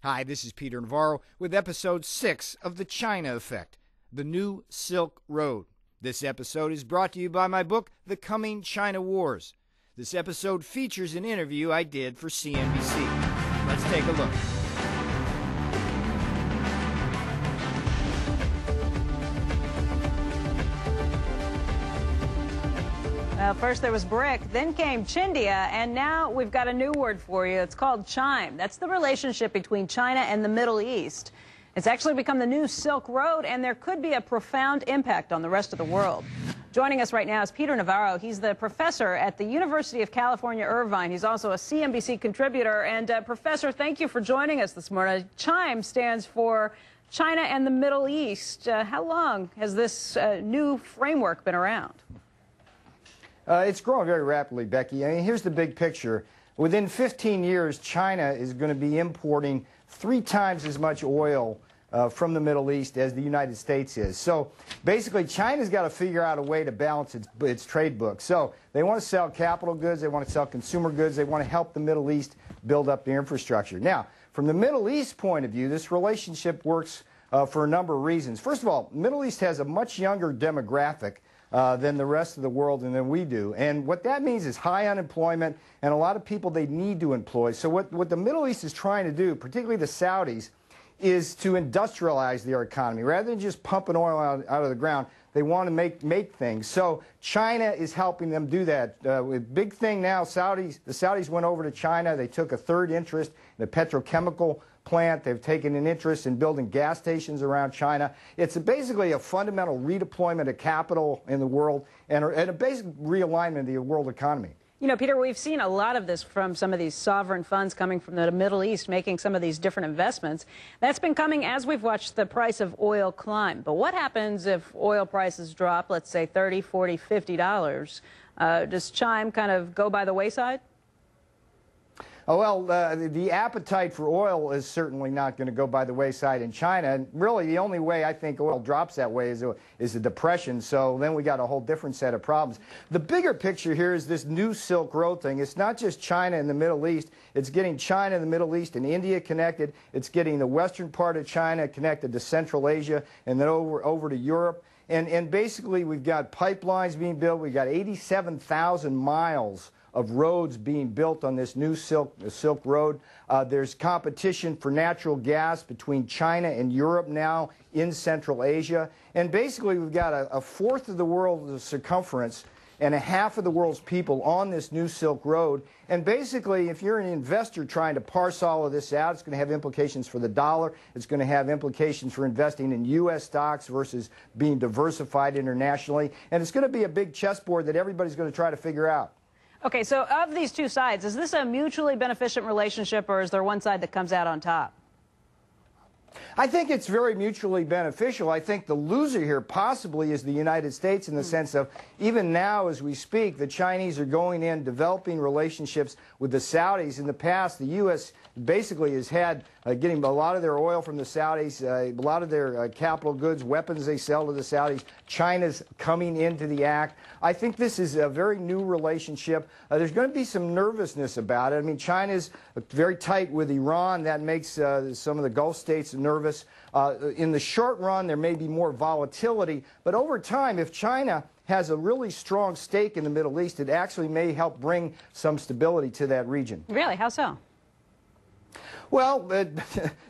Hi, this is Peter Navarro with episode 6 of The China Effect, The New Silk Road. This episode is brought to you by my book, The Coming China Wars. This episode features an interview I did for CNBC. Let's take a look. Well, first there was brick, then came Chindia, and now we've got a new word for you. It's called chime. That's the relationship between China and the Middle East. It's actually become the new Silk Road, and there could be a profound impact on the rest of the world. Joining us right now is Peter Navarro. He's the professor at the University of California, Irvine. He's also a CNBC contributor. And Professor, thank you for joining us this morning. CHIME stands for China and the Middle East. How long has this new framework been around? It's growing very rapidly, Becky. I mean, here's the big picture. Within 15 years, China is going to be importing 3 times as much oil from the Middle East as the United States is. So basically, China's got to figure out a way to balance its trade book. So they want to sell capital goods, they want to sell consumer goods, they want to help the Middle East build up the infrastructure. Now, from the Middle East point of view, this relationship works for a number of reasons. First of all, the Middle East has a much younger demographic than the rest of the world and than we do. And what that means is high unemployment and a lot of people they need to employ. So what the Middle East is trying to do, particularly the Saudis, is to industrialize their economy. Rather than just pumping oil out of the ground, they want to make things. So China is helping them do that. Big thing now, the Saudis went over to China. They took a third interest in a petrochemical plant. They've taken an interest in building gas stations around China. It's basically a fundamental redeployment of capital in the world and a basic realignment of the world economy. You know, Peter, we've seen a lot of this from some of these sovereign funds coming from the Middle East, making some of these different investments. That's been coming as we've watched the price of oil climb. But what happens if oil prices drop, let's say $30, $40, $50? Does Chime kind of go by the wayside? Oh, well, the appetite for oil is certainly not going to go by the wayside in China. And really, the only way I think oil drops that way is a depression. So then we got a whole different set of problems. The bigger picture here is this new Silk Road thing. It's not just China and the Middle East. It's getting China and the Middle East and India connected. It's getting the western part of China connected to Central Asia and then over to Europe. And basically, we've got pipelines being built. We've got 87,000 miles of roads being built on this new Silk Road. There's competition for natural gas between China and Europe now in Central Asia. And basically, we've got a fourth of the world's circumference and a half of the world's people on this new Silk Road. And basically, if you're an investor trying to parse all of this out, it's going to have implications for the dollar. It's going to have implications for investing in U.S. stocks versus being diversified internationally. And it's going to be a big chessboard that everybody's going to try to figure out. Okay, so of these two sides, is this a mutually beneficent relationship, or is there one side that comes out on top? I think it's very mutually beneficial. I think the loser here possibly is the United States in the sense of even now as we speak, the Chinese are going in developing relationships with the Saudis. In the past, the U.S. basically has had getting a lot of their oil from the Saudis, a lot of their capital goods, weapons they sell to the Saudis. China's coming into the act. I think this is a very new relationship. There's going to be some nervousness about it. I mean, China's very tight with Iran. That makes some of the Gulf states nervous. In the short run, there may be more volatility. But over time, if China has a really strong stake in the Middle East, it actually may help bring some stability to that region. Really? How so? Well,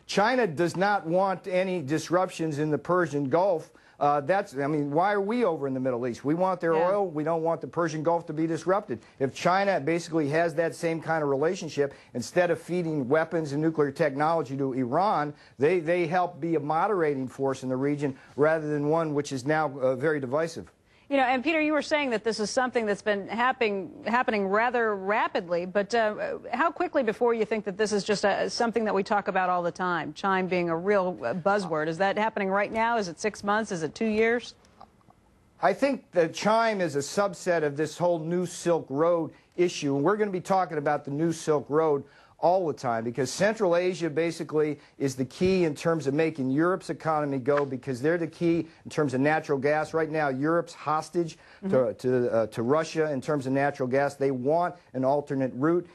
China does not want any disruptions in the Persian Gulf. I mean, why are we over in the Middle East? We want their oil. We don't want the Persian Gulf to be disrupted. If China basically has that same kind of relationship, instead of feeding weapons and nuclear technology to Iran, they help be a moderating force in the region rather than one which is now very divisive. You know, and Peter, you were saying that this is something that's been happening rather rapidly, but how quickly before you think that this is just something that we talk about all the time, chime being a real buzzword? Is that happening right now? Is it 6 months? Is it 2 years? I think the chime is a subset of this whole new Silk Road issue, and we're going to be talking about the new Silk Road all the time, because Central Asia basically is the key in terms of making Europe's economy go, because they're the key in terms of natural gas. Right now, Europe's hostage to Russia in terms of natural gas. They want an alternate route.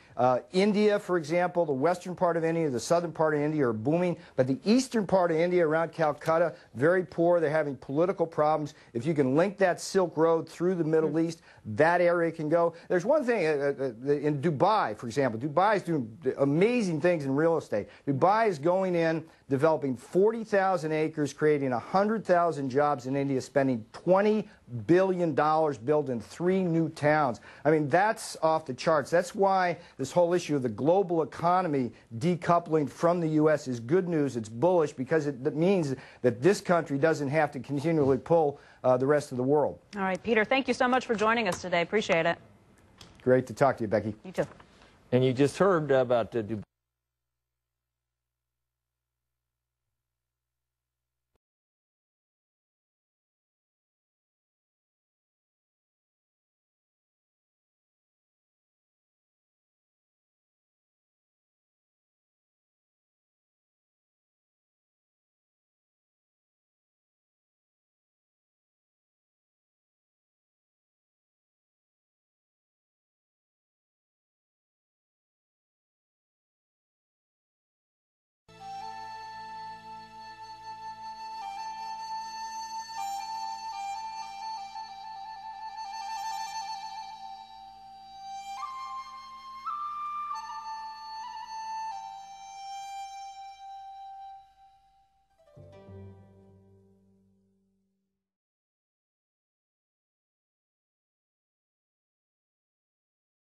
India, for example, the western part of India, the southern part of India are booming, but the eastern part of India around Calcutta, very poor. They're having political problems. If you can link that Silk Road through the Middle East, that area can go. There's one thing in Dubai, for example. Dubai is doing amazing things in real estate. Dubai is going in, developing 40,000 acres, creating 100,000 jobs in India, spending $20 billion building 3 new towns. I mean, that's off the charts. That's why this whole issue of the global economy decoupling from the U.S. is good news. It's bullish because it means that this country doesn't have to continually pull the rest of the world. All right, Peter, thank you so much for joining us today. Appreciate it. Great to talk to you, Becky. You too. And you just heard about Dubai.